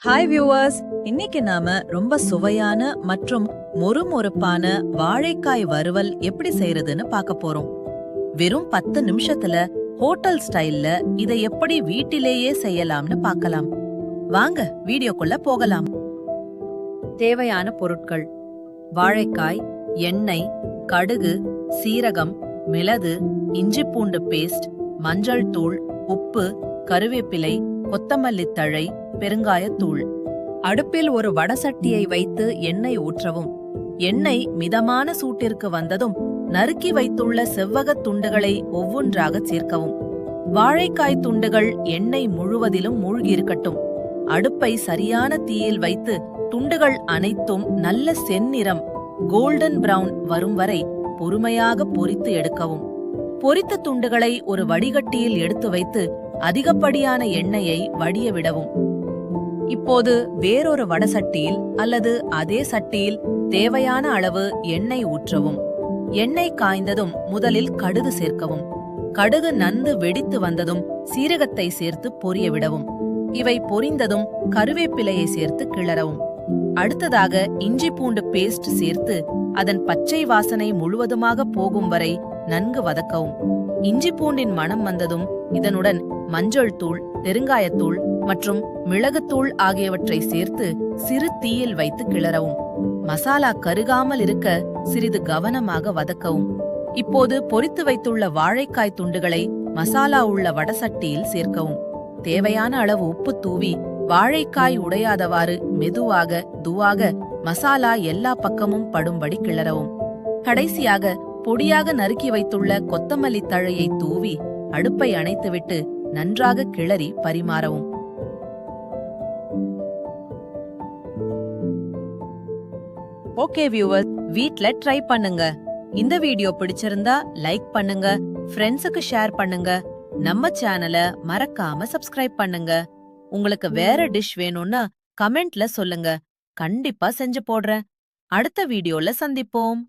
Hi viewers, இன்னைக்கு நாம ரொம்ப சுவையான மற்றும் மொறுமொறுப்பான வாழைக்காய் வறுவல் எப்படி செய்யறதுன்னு பார்க்க போறோம். வெறும் 10 நிமிஷத்துல ஹோட்டல் ஸ்டைல்ல இதை எப்படி வீட்டிலேயே செய்யலாம்னு பார்க்கலாம். வாங்க வீடியோக்குள்ள போகலாம். தேவையான பொருட்கள்: வாழைக்காய், எண்ணெய், கடுகு, சீரகம், மிளகு, இஞ்சி பூண்டு பேஸ்ட், மஞ்சள் தூள், உப்பு, கருவேப்பிலை, கொத்தமல்லி தழை, பெருங்காயத்தூள். அடுப்பில் ஒரு வடசட்டியை வைத்து எண்ணெய் ஊற்றவும். எண்ணெய் மிதமான சூட்டிற்கு வந்ததும் நறுக்கி வைத்துள்ள செவ்வகத் துண்டுகளை ஒவ்வொன்றாக சேர்க்கவும். வாழைக்காய் துண்டுகள் எண்ணெய் முழுவதிலும் மூழ்கியிருக்கட்டும். அடுப்பை சரியான தீயில் வைத்து துண்டுகள் அனைத்தும் நல்ல செந்நிறம் கோல்டன் பிரவுன் வரும் வரை பொறுமையாக பொரித்து எடுக்கவும். பொரித்த துண்டுகளை ஒரு வடிகட்டியில் எடுத்து வைத்து அதிகப்படியான எண்ணெயை வடிய விடவும். இப்போது வேறொரு வடசட்டியில் அல்லது அதே சட்டியில் தேவையான அளவு எண்ணெய் ஊற்றவும். எண்ணெய் காய்ந்ததும் முதலில் கடுகு சேர்க்கவும். கடுகு நன்கு வெடித்து வந்ததும் சீரகத்தை சேர்த்து பொரிய விடவும். இவை பொரிந்ததும் கருவேப்பிலையை சேர்த்து கிளறவும். அடுத்ததாக இஞ்சி பூண்டு பேஸ்ட் சேர்த்து அதன் பச்சை வாசனை முழுவதுமாக போகும் வரை நன்கு வதக்கவும். இஞ்சி பூண்டின் மணம் வந்ததும் இதனுடன் மஞ்சள் தூள், பெருங்காயத்தூள் மற்றும் மிளகுத்தூள் ஆகியவற்றை சேர்த்து சிறு தீயில் வைத்து கிளறவும். மசாலா கருகாமல் இருக்க சிறிது கவனமாக வதக்கவும். இப்போது பொரித்து வைத்துள்ள வாழைக்காய் துண்டுகளை மசாலா உள்ள வடசட்டியில் சேர்க்கவும். தேவையான அளவு உப்பு தூவி வாழைக்காய் உடையாதவாறு மெதுவாக மசாலா எல்லா பக்கமும் படும்படி கிளறவும். கடைசியாக பொடியாக நறுக்கி வைத்துள்ள கொத்தமல்லி தழையை தூவி அடுப்பை அணைத்துவிட்டு நன்றாக கிளறி பரிமாறவும். ஓகே வியூவர்ஸ், வீட்ல ட்ரை பண்ணுங்க. இந்த வீடியோ பிடிச்சிருந்தா லைக் பண்ணுங்க, ஃப்ரெண்ட்ஸுக்கு ஷேர் பண்ணுங்க, நம்ம சேனலை மறக்காம சப்ஸ்கிரைப் பண்ணுங்க. உங்களுக்கு வேற டிஷ் வேணும்னா கமெண்ட்ல சொல்லுங்க, கண்டிப்பா செஞ்சு போடுறேன். அடுத்த வீடியோல சந்திப்போம்.